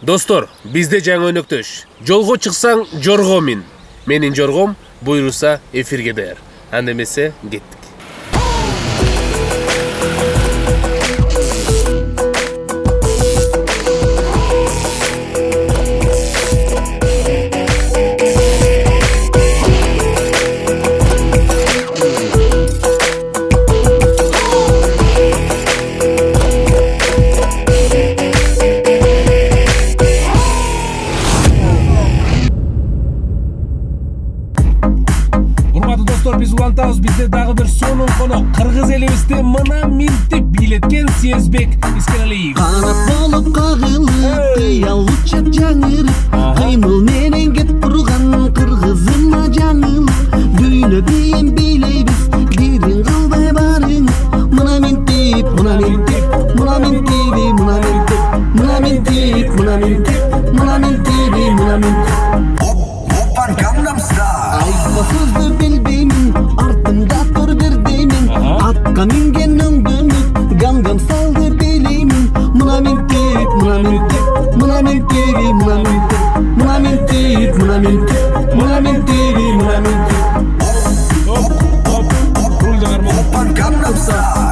Достор, бизде жаңы өнөктөш. Жолго чыксаң, жорго мин. Менин жоргом буйруса эфирге даяр. Анда эмесе, кеттик. Биз улантабыз, бизде дагы бир сонун конок. Кыргыз элибизде мына минтип бийлеткен Сезбек Искеналиев. Канат болуп кагылып, кыял учат жаңырып, кыймыл менен кеп турган кыргызыма жаңылып, дүйнө бийим бийлейбиз, бирин кылбай барың. Мына минтип, мына минтип, мына минтип, мына минтип, мына минтип, мына минтип, мына минтип, мына минтип. Оппан Gangnam Style. Айтма сөздү билбеймин, артымда тур бир деймин. Атка минген өңдөнүп, Gangnam Style'ды билеймин. Мына минтип, мына минтип, мына минтип, мына минтип, мына минтип, мына минтип, мына минтип, мына минтип. Oppan Gangnam Style.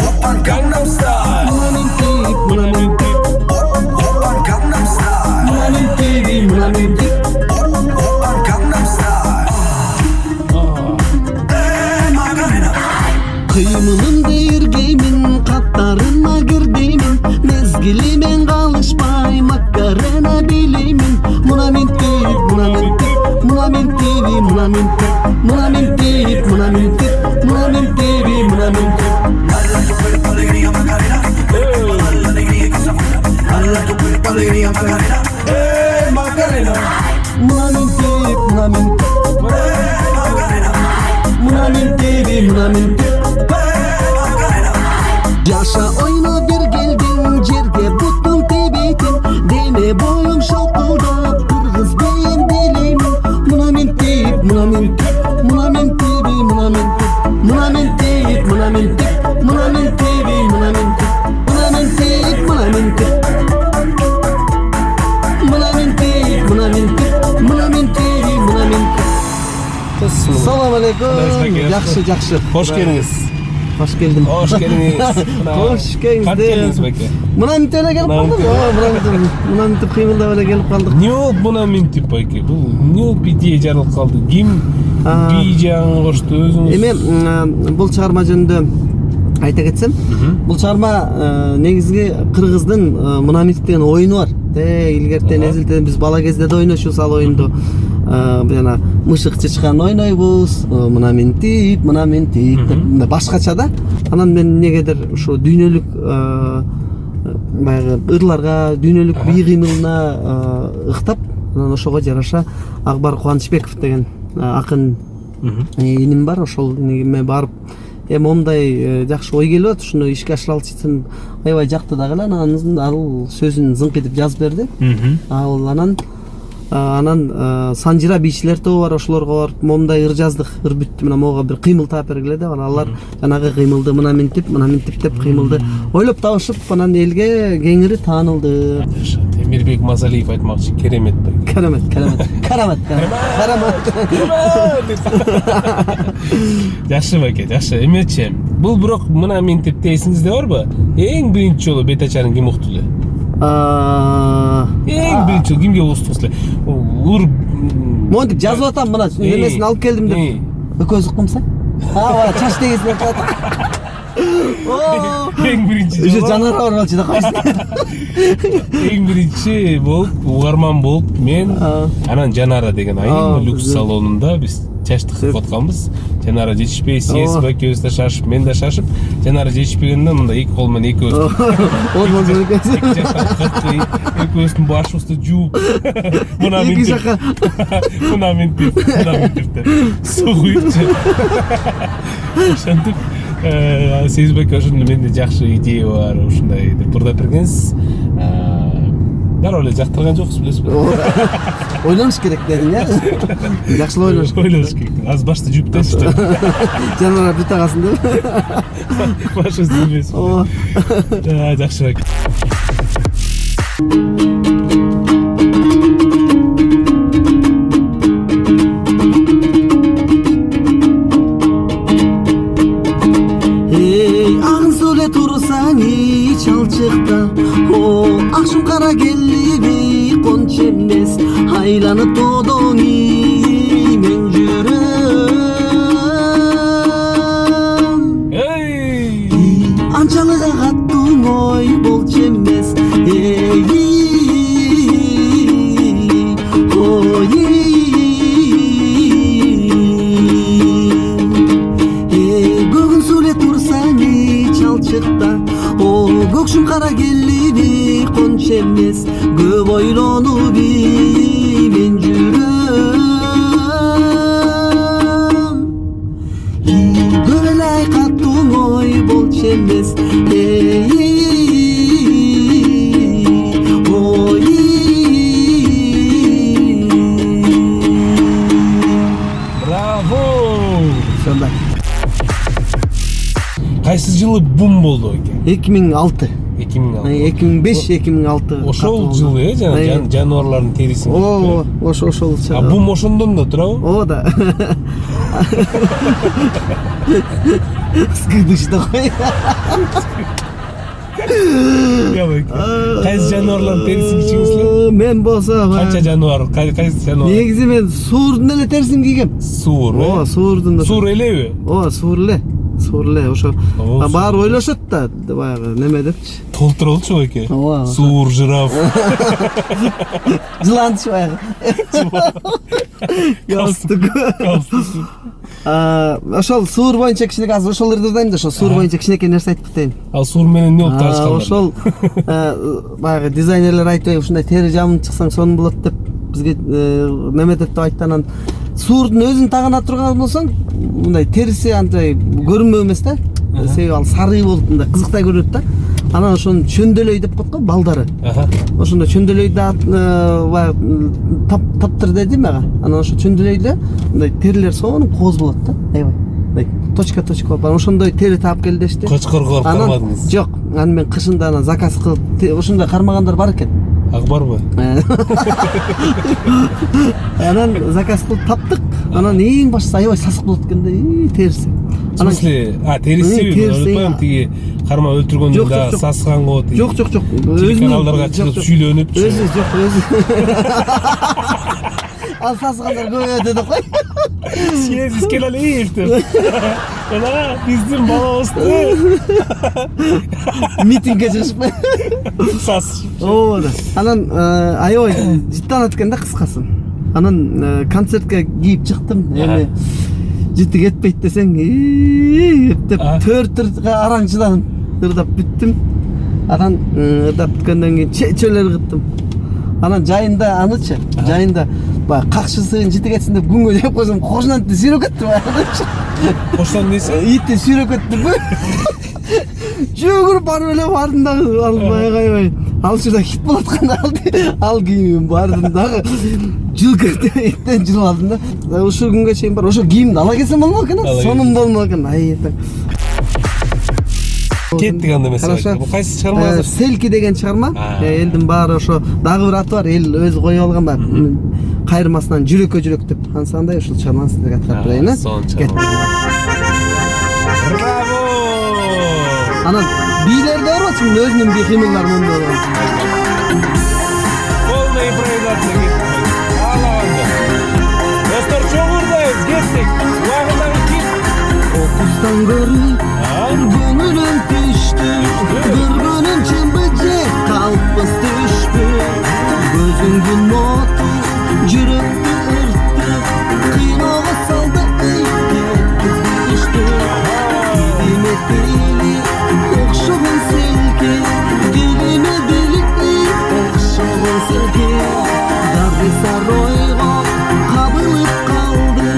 Oppan Gangnam Style. Мына минтип, мына минтип, Oppan Gangnam Style. мына минтип, мына минтип. Oppan Gangnam Style. Hey Macarena. Кыймылымды иргеймин, каттарыма кирдеймин, мезгилимен калышпай Макарена билеймин. Мына минтип, мына минтип, мына минтип, мына минтип, мына минтип, мына минтип, мына минтип, мына минтип. Dale tu cuerpo alegría Macarena. Dale la alegría que se afuera. Dale tu cuerpo alegría Macarena. Hey Macarena. Мына минтип, мына минтип, Hey Macarena. мына минтип, мына минтип. Hey Macarena. Жаша ойно бир келдиң, жерге бутум тебейтин, деме боюм шалкылдап, кыргыз бейим билеймин. Мына минтип, мына минтип, мына минтип, мына минтип, мына минтип, мына минтип, мына минтип, мына минтип, мына минтип, мына минтип, мына минтип, мына минтип, мына минтип, мына минтип. Салам алейкум. Жакшы. Хош келиңиз. Хош келдим. Хош келиңиз. Хош Кат келиңиз беке. Мына минтип эле келип калдык. Мына минтип кыймылдап эле келип калдык. Не болуп мына минтип байке? Бул не болуп идея жаралып калды? Ким бий жаңы кошту өзүңүз? Эми бул чыгарма жөнүндө айта кетсем, бул чыгарма негизги кыргыздын мына минтип деген оюну бар. Илгертен эзилтен биз бала кезде да ойношубуз ал оюнду. Жана мышык чычкан ойнойбуз, мына минтип деп башкача да. Анан мен негедир ушу дүйнөлүк баягы ырларга, дүйнөлүк бий кыймылына ыктап, анан ошого жараша Акбар Кубанычбеков деген акын иним бар, ошол иниме барып момундай жакшы ой келип атат, ушуну ишке ашыралчы десем аябай жакты дагы эле. Анан ал сөзүн зыңкытып жазып берди. Ал анан Санжира бийчилер тобу бар, ошолорго барып момундай ыр жаздык, ыр бүттү, мына могуга бир кыймыл таап бергиле деп, анан алар жанагы кыймылды мына минтип деп кыймылды ойлоп табышып, анан элге кеңири таанылды. Темирбек Мазалиев айтмакчы, керемет байке. Карамат. Жакшы байке, жакшы. Эмечи, бул бирок мына минтипте эсиңизде барбы? Эң биринчи жолу бет ачарын ким укту эле? Эң биринчи жолу кимге устуңуз эле? Монтип жазып атам, мына немесин алып келдим деп. Өкөз уккумса? Чач дегесин айтат. Эң биринчи Уже жанара бар болчу да кайсы. Эң биринчи болуп, угарман болуп мен анан Жанара деген айыл люкс салонунда биз чач тыгып атканбыз. Жанара жетишпей, Сезбек экөөбүз да шашып, мен да шашып, Жанара жетишпегенде мында эки кол менен экөөбүз. Экөөбүздүн башыбызды жууп, мына минтип деп суу куюпчу. Ошентип Сезбек ошондо менде жакшы идея бар, ушундай деп бурдап бергенсиз. Дароо эле жактырган жоксуз, билесизби? Ойлоnuş керек дедиң э. Жакшылап ойлоnuş керек. Ойлош керек. Аз башта жүптөчү. Жаныбар бүт агасын деп. Башы билбейсиз. Ооба. Жакшыраак. Ағын сөйле тұрсаң чалчықта, о ақшым қара келді қонч емес, айланып тодоңи мен жүрім. Анчалыға қаттың ой болч емес, көгін сөйле тұрсаң чалчықта, о көкшім қара келді қонч емес, көп ойлонуп мен жүрім. Көп эле айкаттың ой болч емес, Браво! сондай. Кайсы жылы бум болду экен? 2006. 2006. 2005-2006. Ошол жылы жана жаныбарлардын терисин. Ооба, ошол. А бум ошондон да турабы? Ооба да. Скидышта кой. Кайсы жаныбарлардын терисин кийсиңизлер? Мен болсо Канча жаныбар? Кайсы жаныбар? негизи мен суурдун эле терисин кийгем. Суур, Ооба, суурдун да. Суур элеби? Ооба, суур эле. Ошо баары ойлошот да, баягы неме депчи. Толтура болчу байке. Ооба. Суур, жираф. Жыланчы баягы. Галстук. Ошол суур боюнча кичинекей азыр ошолорду ырдайм да, ошол суур боюнча кичинекей нерсе айтып кетейин. Ал суур менен эмне болуп таашкандар? Ошол баягы дизайнерлер айтып, ушундай тери жамын чыксаң сонун болот деп бизге неметет деп айтты. Анан суурдун өзүн тагына турган болсоң, мындай териси андай көрүнмөк эмес да. Себеби ал сары болуп мындай кызыктай көрүнөт да. Анан ошону чөндөөлөй деп коет го балдары. Ошондо чөндөөлөйдө баягы таптыр деди мага. Анан ошо чөндөөлөйдө мындай терилер сонун кооз болот да. Аябай. Точка болуп, ошондой тери таап кел дешти. Кочкорго кармадыңыз? Жок, анан мен кышында анан заказ кылып, ошондой кармагандар бар экен. Ак барбы? Анан заказ кылып таптык. Анан эң башысы аябай сасык болот экен да, териси. В смысле, териси унутпайм, тиги карма өлтүргөндө да сасыганго тиги. Жок. Телеканалдарга чыгып сүйлөнүп. Өзү. Ал сасыгандар көбөйдү деп кой. Сиз Искелалиев деп. Ана биздин балабызды Митингге чыгышпы. сас. Ооба. Анан аябай жыттанат экен да кыскасы. Анан концертке кийип чыктым. Эми жыты кетпейт десең, деп 4 араң чыдадым. Ырдап бүттүм. Анан ырдап бүткөндөн кийин чечөлөр кыттым. Анан жайында анычы, жайында баягы какшысын жыты кетсин деп күнгө жеп койсом, кошунан сүйрөп кетти баягы. Кошунан несі? Итти сүйрөп кетти. Жүгүрүп барып эле бардым дагы, ал баягы ал учурда хит болот атканда ал кийимим бардым дагы. Жылкы иттен жылып алдым да. Ошол күнгө чейин бар. Ошо кийимди ала келсем болмок экен, сонун болмок экен. Кеттик анда эмес. Бул кайсы чыгарма? Селки деген чыгарма. Элдин баары ошо дагы бир аты бар, эл өзү коюп алган бар. Кайрмасынан жүрөккө жүрөк деп. Ансандай ушул чыгарманы сиздерге аткарып берейин. Браво! Анан бийлерде барбачы, өзүнүн бий кыймылдары мондой болгон. Полная импровизация кетти. Каалаганда. Достор, чоңурдайбыз, кеттик. Убагындагы кит. Окустан көрүп көңүлүм түштү, көргөнүм чымбыжы калпыз түштү. Көзүңдүн ноту жүрөктү ыртты, кыйноого салды түштү. Дилиме тили окшогон селки, дилиме биликли окшогон селки. Дарби саройго кабылып калды,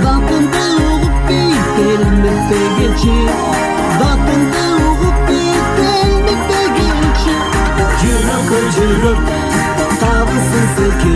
датымды угуп келмекте келчи. Датымды угуп келмекте келчи. Жүрөккө жүрөк табылсын селки,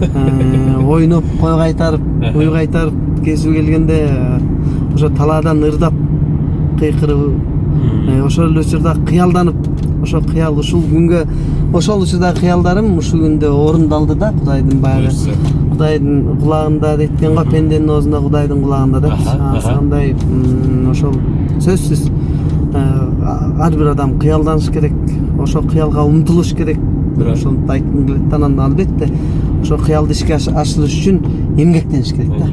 ойноп кой кайтарып уй кайтарып кесип келгенде ошо талаадан ырдап кыйкырып ошол эле учурда кыялданып ошо кыял ушул күнгө ошол учурдагы кыялдарым ушул күндө орундалды да Кудайдын баягы Кудайдын кулагында дейт экен го пенденин оозунда Кудайдын кулагында деп андай ошол сөзсүз ар бир адам кыялданыш керек ошол кыялга умтулуш керек ошону айткым келет да анан албетте ошо кыялды ишке ашырыш үчүн эмгектениш керек да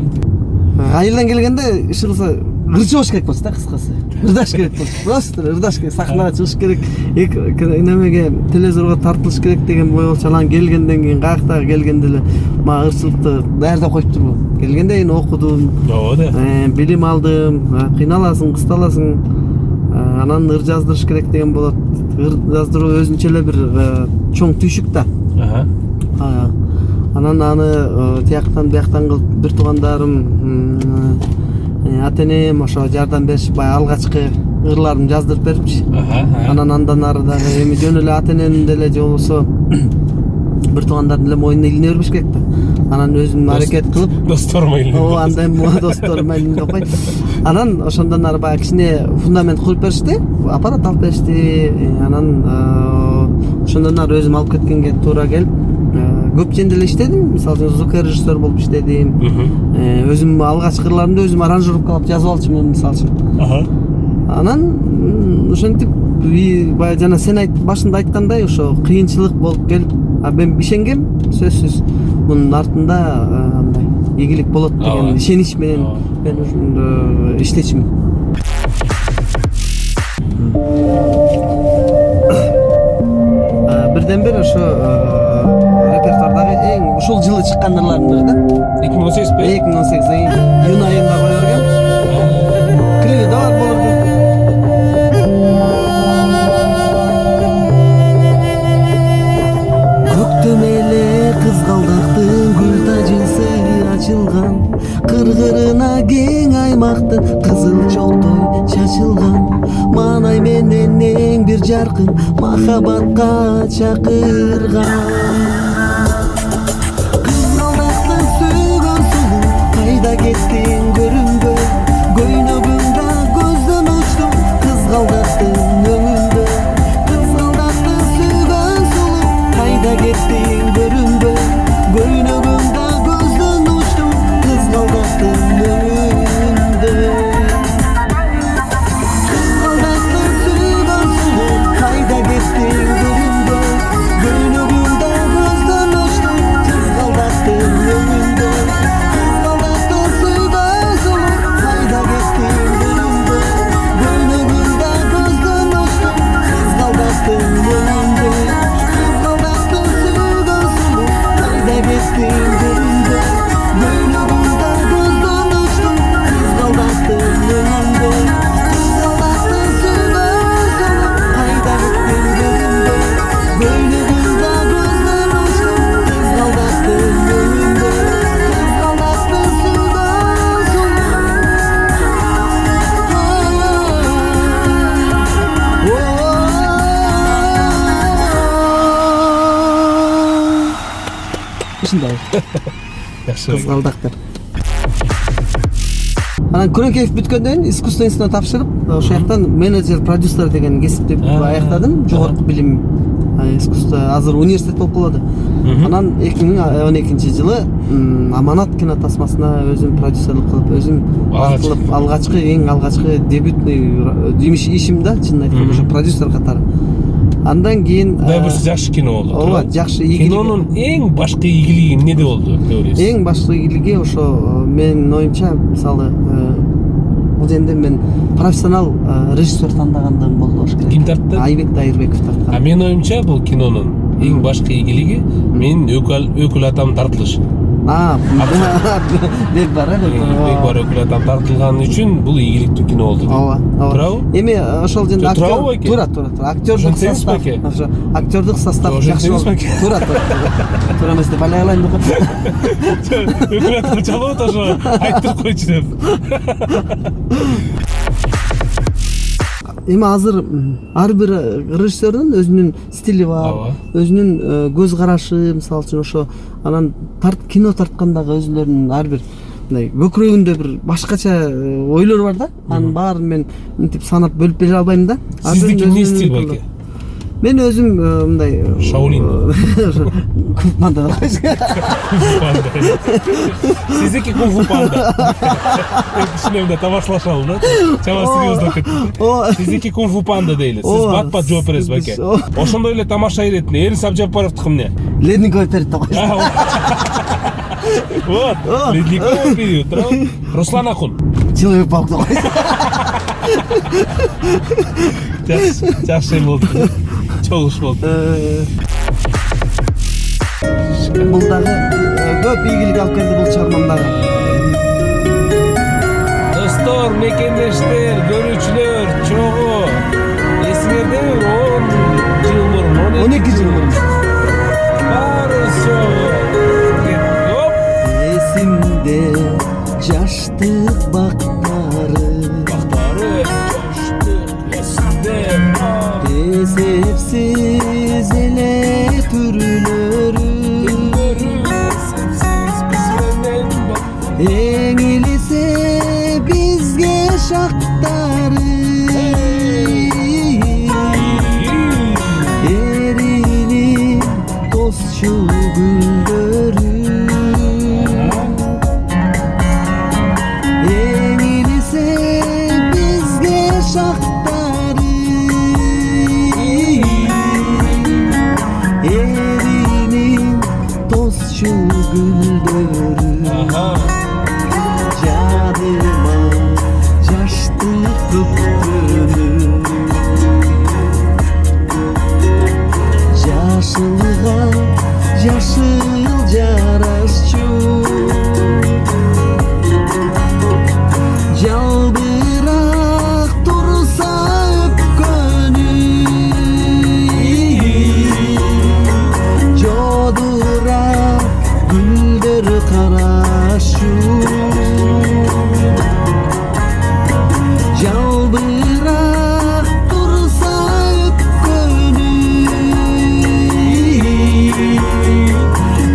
айылдан келгенде иши кылса ырчы болуш керек болчу да кыскасы ырдаш керек болчу просто ырдаш керек сахнага чыгыш керек немеге телевизорго тартылыш керек деген ой болчу анан келгенден кийин каяктагы келгенде эле мага ырчылыкты даярдап коюп турбу келгенде кийин окудум ооба да билим алдым кыйналасың кысталасың анан ыр жаздырыш керек деген болот ыр жаздыруу өзүнчө эле бир чоң түйшүк да анан аны тияктан бияктан кылып бир туугандарым ата энем ошо жардам беришип баягы алгачкы ырларын жаздырып берипчи анан андан ары дагы эми жөн эле ата эненин деле же болбосо бир туугандардын эле мойнуна илине бербеш керек да анан өзүм аракет кылып досторума илине ооба андай досторума илине окуйт анан ошондон ары баягы кичине фундамент куруп беришти аппарат алып беришти анан ошондон ары өзүм алып кеткенге туура келип көп жерде эле иштедим мисалы үчүн звукорежиссер болуп иштедим өзүм алгачкы ырларымды өзүм аранжировкалап жазып алчумун мисалы үчүн анан ошентип баягы жана сен башында айткандай ошо кыйынчылык болуп келип мен ишенгем сөзсүз мунун артында андай ийгилик болот деген ишенич менен мен ушунда иштечүмүн бирден бир ошо репертуардагы эң ушул жылы чыккан ырлардын бири да 2018 бе 2018 июнь айында кое бергем клипи да бар болорду көктөм эле кызгалдактын гүл тажысы ачылган кыргырына кең аймактын кызыл чоктой чачылган маанай менен эң бир жаркын махабатка чакырган кызгалдактын сүйгөн сулуу кайда кеттиң көрүнбөй көйнөгүңдө көздөн учтум кызгалдактын өңүндө кызгалдактын сүйгөн сулуу кайда кеттиң көрүнбөй көйнөгүңдө көздөн учтум кызгалдактын өңүндө кызгалдактын сүйгөн сулуу кайда кеттиң көрүнбөй көйнөгүңдө көздөн учтум кызгалдактын өңүндө кызгалдактын сүйгөн сулуу кайда кеттиң көрүнбөй көйнөгүңдө көздөн учтум кызгалдактын өңүндө кызгалдактын сүйгөн сулуу кайда кеттиң көрүнбөй көйнөгүңдө көздөн учтум кызгалдактын өңүндө кызгалдактын сүйгөн сулуу кайда кеттиң көрүнбөй көйнөгүңдө көздөн учтум кызгалдактын өңүндө кызгалдактын сүйгөн сулуу ушундай жакшы кызгалдактар анан Күрөңкеев бүткөндөн кийин искусство институтуна тапшырып ошол жактан менеджер продюсер деген кесипти аяктадым жогорку билим искусство азыр университет болуп калды анан 2012 жылы Аманат кинотасмасына өзүм продюсерлик кылып өзүм кылып алгачкы эң алгачкы дебютный ишим да чынын айтканда ошо продюсер катары андан кийин Кудай буюрса жакшы кино болду ооба жакшы ийгилиги кинонун эң башкы ийгилиги эмнеде болду деп ойлойсуз эң башкы ийгилиги ошо менин оюмча мисалы бул жерде мен профессионал режиссер тандагандыгым болду болуш керек ким тартты Айбек Дайырбеков тарткан менин оюмча бул кинонун эң башкы ийгилиги менин өкүл атам тартылышы бек бар бек бар өкүл атам тартылган үчүн бул ийгиликтүү кино болду ооба туурабы эми ошол жерде туурабы байке туура актёрдук состав ошо актёрдук состав жакшы болду туура туура эмес деп алай калайын деп өкүл атам чалып ошо айттырып койчу деп эми азыр ар бир режиссердин өзүнүн стили бар, Ооба. өзүнүн көз карашы, мисалы үчүн ошо анан кино тарткандагы өзүлөрүнүн ар бир мындай көкүрөгүндө бир башкача ойлор бар да. Анын баарын мен мынтип санап бөлүп бере албайм да. Сиздики эмне стиль байке? Мен өзүм мындай Шаолин. Кунг-фу панда. Сиздики кунг-фу панда. Кичине тамашалашалы да. Чама серьезно кетти. Сиздики кунг-фу панда дейли. Сиз бат-бат жооп бересиз байке. Ошондой эле тамаша иретине Эрис Абжапаровдуку эмне? Ледниковый период деп коюш. Вот. Ледниковый период. Руслан Акун. Человек-паук деп коюш. Жакшы болду. Чогуш болду. Бул дагы көп ийгилик алып келди бул чыгармам дагы. Достор, мекендештер, көрүүчүлөр, чогуу. Эсиңердеби 10 жыл мурун, 12 жыл мурун. Баары чогуу. Эсимде жаштык бактары, жаштык эсимде. эсепсиз эле түрлөрү, эң элесе бизге шактары, эринин тосчу гүлдөрү, эң элесе бизге шактары, эринин тосчу гүлдөрү. Жадыма жаштык көктөнү, жашылга жашыл жарашчу, жалбырак турса өпкөнү, жодурак гүлдөр карашу, жалбырак турса өпкөнү,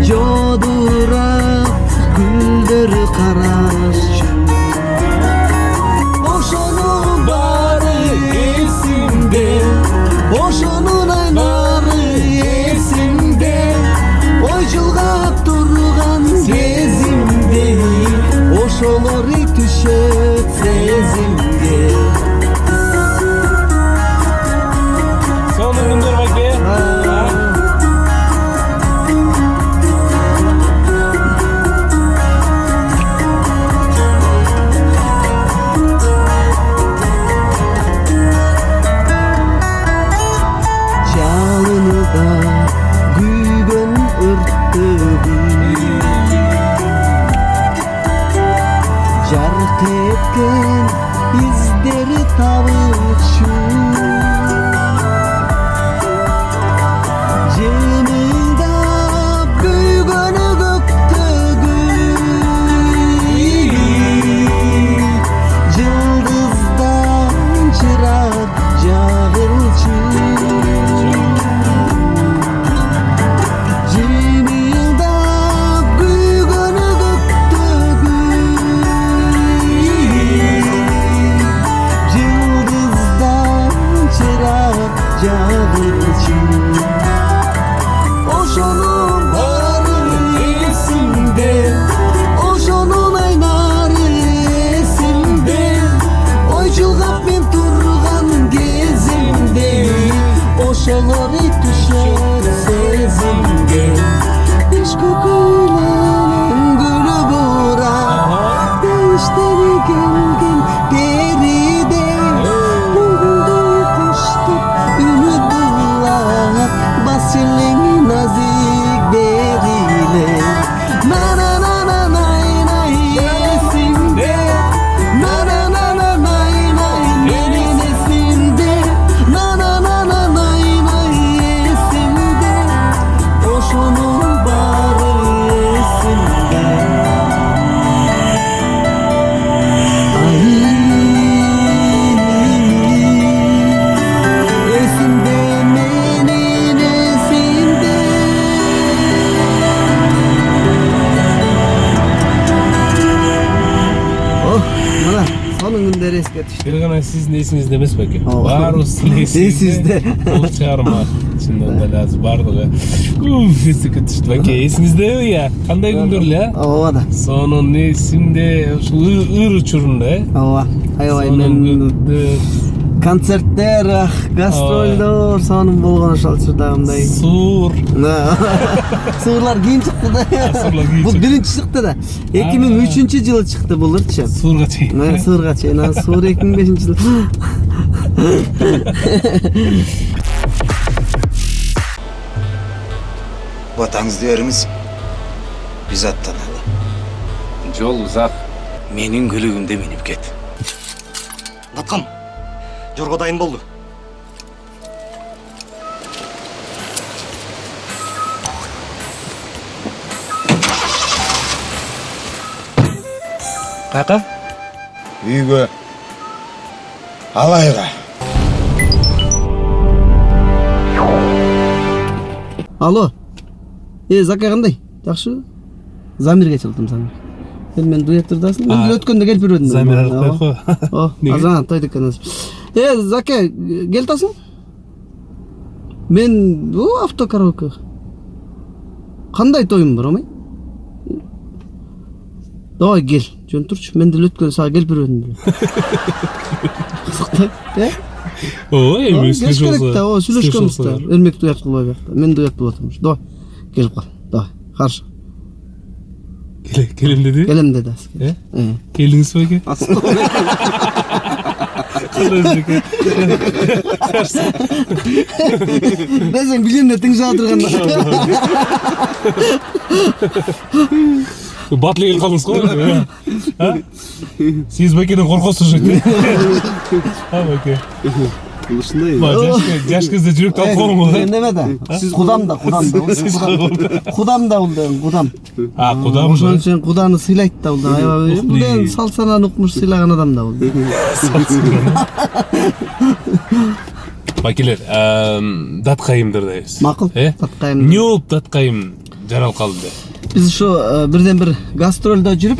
жодурак гүлдөр карашу. Ошонун баары эсимде, ошонун айлары эсимде, ой жылгап турган кезимде, ошолор түшөт сезимге. Сонун күндөр байке. Жалыныда күйгөн өрттөгү, жарык эткен издери табылчу, жымылдап күйгөнү көктөгү, жылдыздан чырак жагылчу, жымылдап күйгөнү көктөгү, жылдыздан күндер эске түштү. Бир гана сиздин эсиңизде эмес беке. Ооба. Баарыбыздын Эсибизде. Бул чыгарма чындан да азыр бардыгы. Эске түштү беке. Эсиңиздеби я? Кандай күндөр эле? Ооба да. Сонун эсимде ушул ыр учурунда, Ооба. Аябай мен концерттер, гастролдор сонун болгон ошол учурда мындай. Суур. Суурлар кийин чыкты да. Суурлар кийин Бул чыкты. биринчи чыкты да. 2003-жылы чыкты бул ырчы. Суурга чейин. Сууурга чейин. Суур 2005-жылы. Батаңызды беріңіз, біз аттаналы. Жол узак. Менің көлігімде меніп кет. Батқам, жорға дайын болды. Кайка? Үйге, алайға. Алло. Зака кандай? Жакшы? Замирге чылдым Замир. Мен дуэттирдасың. Мен өткөндө келип бердим. Замир аркылы го. О, азан тойдук экенбиз. Зака, келтасың? Мен автокараоке. Кандай тоюм бар, омай? Давай кел, жөн турчу. Мен деле өткөн сага келип бердим. Кызыктай, Ой, эмес Кеш керек да, сүйлөшкөнбүз да. Өрмек дуэт кылбай бакта. Мен дуэт болуп атам. Давай, келип кал. Давай, каршы. Келем деди? Келем деди. Келдиңиз беке? Десең билем да тың жага турганда. Батыл ел қалдыңыз ғой? Сіз бекеден қорқосыз жөйті. Беке. Ушундай. Жаш кезде жүректі алып қолың ғой. Неме да? Кудам да. Кудам да бул деген, кудам. Кудам. Ошон үчүн куданы сыйлайт да бул. Аябай бул деген салсанан укмуш сыйлаган адам да бул. Бакелер, Даткайымдыр дейбиз. Макул. Даткайым. Не болуп Даткайым жарал калды? Биз ошо бирден бир гастролдо жүрүп,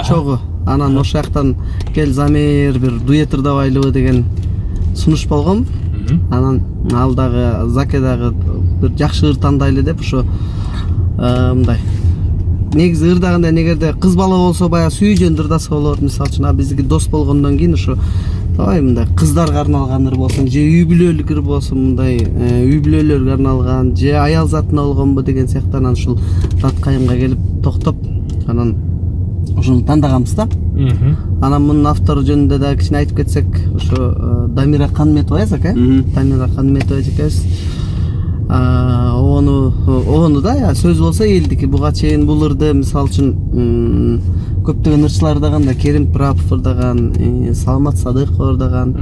чогуу анан ошол жактан кел Замир бир дуэт ырдабайлыбы деген сунуш болгон. Анан ал дагы Заке дагы бир жакшы ыр тандайлы деп ошо мындай. Негизи ырдаганда эгерде кыз бала болсо баягы сүйүүжөн ырдаса болот. Мисалы үчүн биздики дос болгондон кийин ошо ой мындай кыздарга арналган ыр болсун, же үй бүлөлүк ыр болсун, мындай үй бүлөлөргө арналган, же аял затына болгонбу деген сыяктуу анан ушул Даткайымга келип токтоп, анан ошону тандаганбыз да. Анан мунун автору жөнүндө да кичине айтып кетсек, ошо Дамира Канметова Зака, Дамира Канметова экебиз. Ону да сөз болсо элдики буга чейин бул ырды мисалы үчүн көптөгөн ырчылар ырдаган да, Керим Прапов ырдаган, Салмат Садыков ырдаган.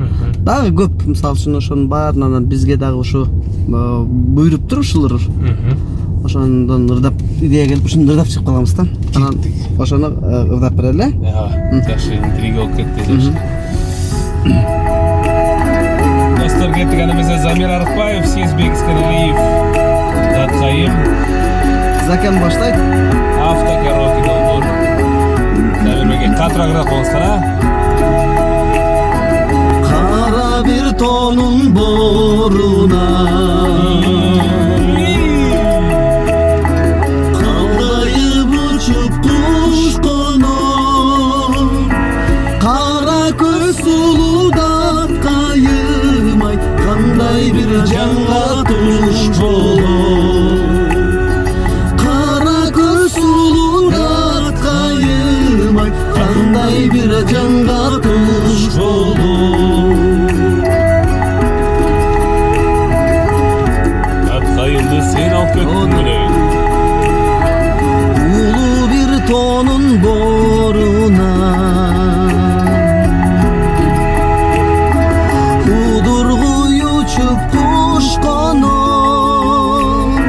Дагы көп мисалы үчүн ошонун баарынан бизге дагы ушу буйруптур ушул ыр. Ошондон ырдап идея келип ушуну ырдап чыгып калганбыз да. Анан ошону ырдап берели. Жакшы интрига болуп кетти. Достор, кеттик анамызда Замир Арыкбаев, Сезбек Исканалиев, Даткайым. Закем баштайт. Автокараоке долбоор. Замирге катырагыраак болуңуздар, Кара бир тоонун боруна калдайып учуп куш конор, кара көз сулуу Даткайым ай кандай бир жанга туш болор. Кара көз сулуу Даткайым ай кандай бир жанга туш болор. Даткайымды сен алып кеттиң беле. Улуу бир тоонун боруна удургуй учуп куш конор,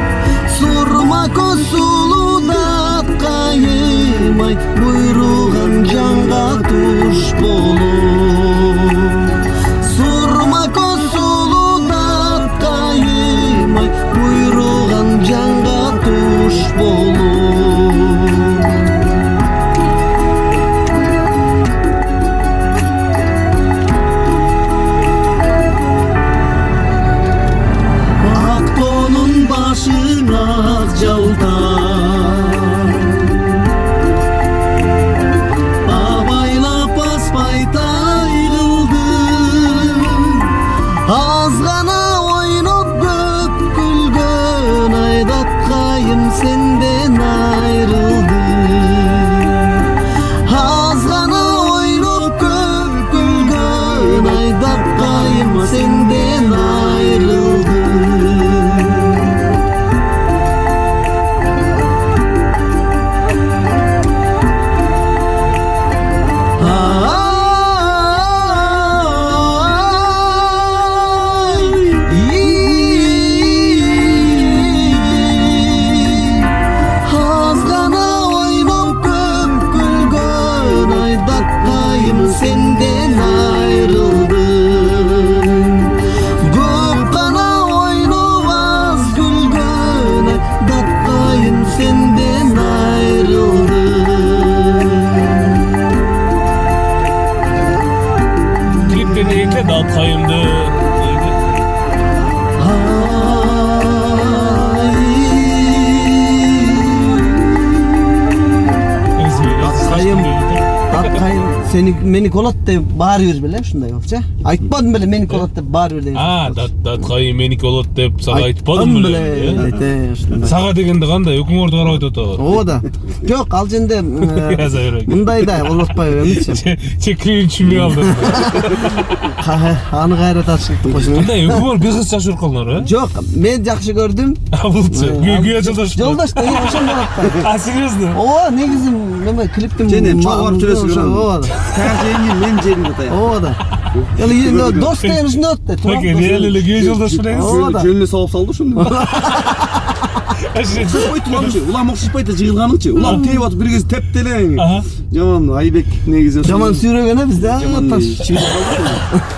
сурма көз сулуу Даткайым ай буйруган жанга туш болор. Сурма көз сулуу Даткайым ай буйруган жанга туш болор. меники болот деп баары бир беле ушундай болчу. Айтпадым беле меники болот деп баары бир деген. Датқай меники болот деп сага айтпадым беле. Сага дегенде кандай өкмөрдү карап айтып атабы? Ооба да. Жок, ал жерде мындай да болуп атпайбы эмнечи? Чекирин түшүнбөй калдым. Аны кайра тартышып койсуң. Кандай өкмөр бир кыз жакшы көрүп калдыңар, Жок, мен жакшы көрдүм. Булчу. Күйөө жолдош. Жолдош да ошондой болот да. Серьезно? Ооба, негизи неме клиптин Жене чогулуп жүрөсүң. Ооба. Таңжеңги мен жеримде атайын. Ооба да. Эли дос деген ушундай болот да. Окей, эле күйөө жолдош менен. Ооба да. Жөнүнө салып салды ошондо. Шышпайт уламчы, улам окшошпайт жыйылганыңчы. Улам тээп атып бир кез тептелең. Жаман Айбек негизи. Жаман сүйрөгөн бизде.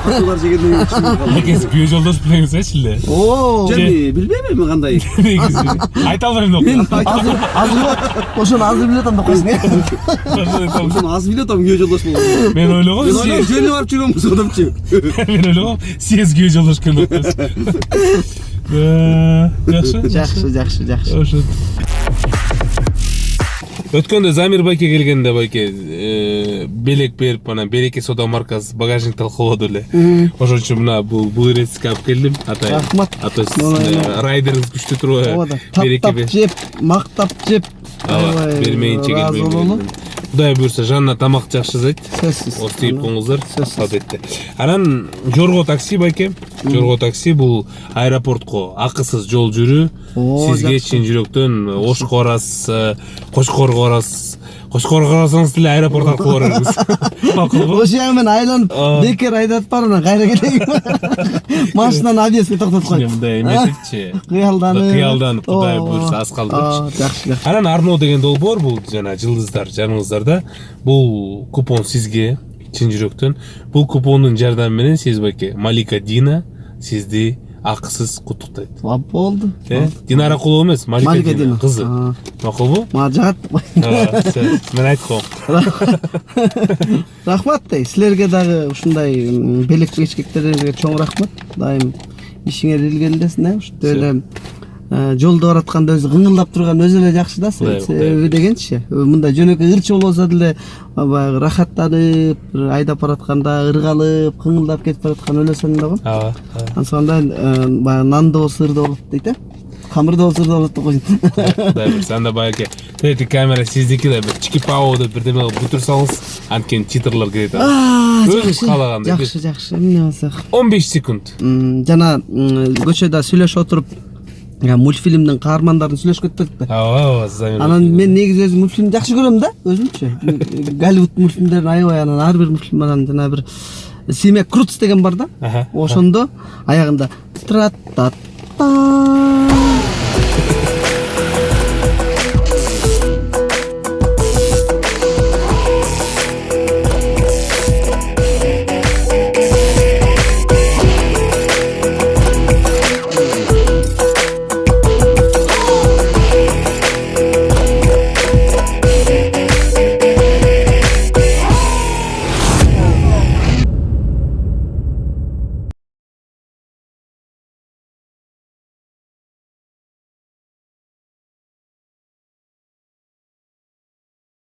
Атуулар жегенден кийин. Экеси күйөө жолдош менен эсечи эле. Оо. Жени билбейм кандай. Негизи. Айта албайм да. Мен азыр ошону азыр билет анда койсуң. Ошону аз билет ам күйөө жолдош болду. Мен ойлогом, Мен ойлойм жөнү барып жүргөн болсо адамчы. мен ойлогом, сиз күйөө жолдош келип атасыз. Жакшы. Ошо. Өткөндө Замир байке келгенде байке белек берип анан Береке соода маркасы багажник талкалооду эле. Ошон үчүн мына бул эресикти алып келдим. Атай. Рахмат. Ата райдериңиз күчтүү турбайбы? Таптап жеп, мактап жеп. Бермейинче келбейм. Кудай буюрса жанына тамак жакшы жасайт. Сөзсүз. Остип коңуздар, адетте. Анан Жорго такси байке. Жорго такси бул аэропортко акысыз жол жүрүү. Сизге чын жүрөктөн Ошко барасыз, Кошкорго барасыз. Кошкорго барсаңыз деле аэропорт аркылуу барасыз. Макулбу? Ошо мен айланып, бекер айдатып барып, кайра келейин. Машинаны объездге токтотуп койду. Мындай эметипчи. Кыялданып. Кудай буюрса аз калдырчы. Жакшы. Анан Арно деген долбоор бул жана жылдыздар жаныңыздарда. Бул купон сизге чын жүрөктөн. Бул купондун жардамы менен сиз байке Малика Дина сизди акысыз куттуктайт. Болду. Динара Кулова эмес, Малика Дина кызы. Макулбу? Мага жагат. Мен айтком. Рахмат дей. Силерге дагы ушундай белек бечкектериңизге чоң рахмат. Дайым ишиңер илгерилесин, ушундай эле жолдо баратканда өзү кыңылдап турган өзү эле жакшы да, себеби дегенчи. Мындай жөнөкөй ырчы болбосо деле баягы рахаттанып, айдап баратканда ыргалып, кыңылдап кетип бараткан өлөсөң да го. Ооба. Ансанда баягы нан да болсо ырда болот дейт, камыр да болсо ырда болот деп койсун. Кудай буюрса анда байке тети камера сиздики да бир чики-пау деп бирдеме кылып бүтүрсөңүз, анткени читерлер кетет. Өзүңүз каалагандай. Жакшы. Эмне болсо. 15 секунд. Жана көчөдө сүйлөшүп отуруп мультфильмдин каармандарын сүйлөшүп кеттик да. Ооба, Замир. Анан мен негизи өзүм мультфильм жакшы көрөм да, өзүмчү. Голливуд мультфильмдерин аябай анан ар бир мультфильм анан жана бир Семья Крутс деген бар да. Ошондо аягында трат-тат-та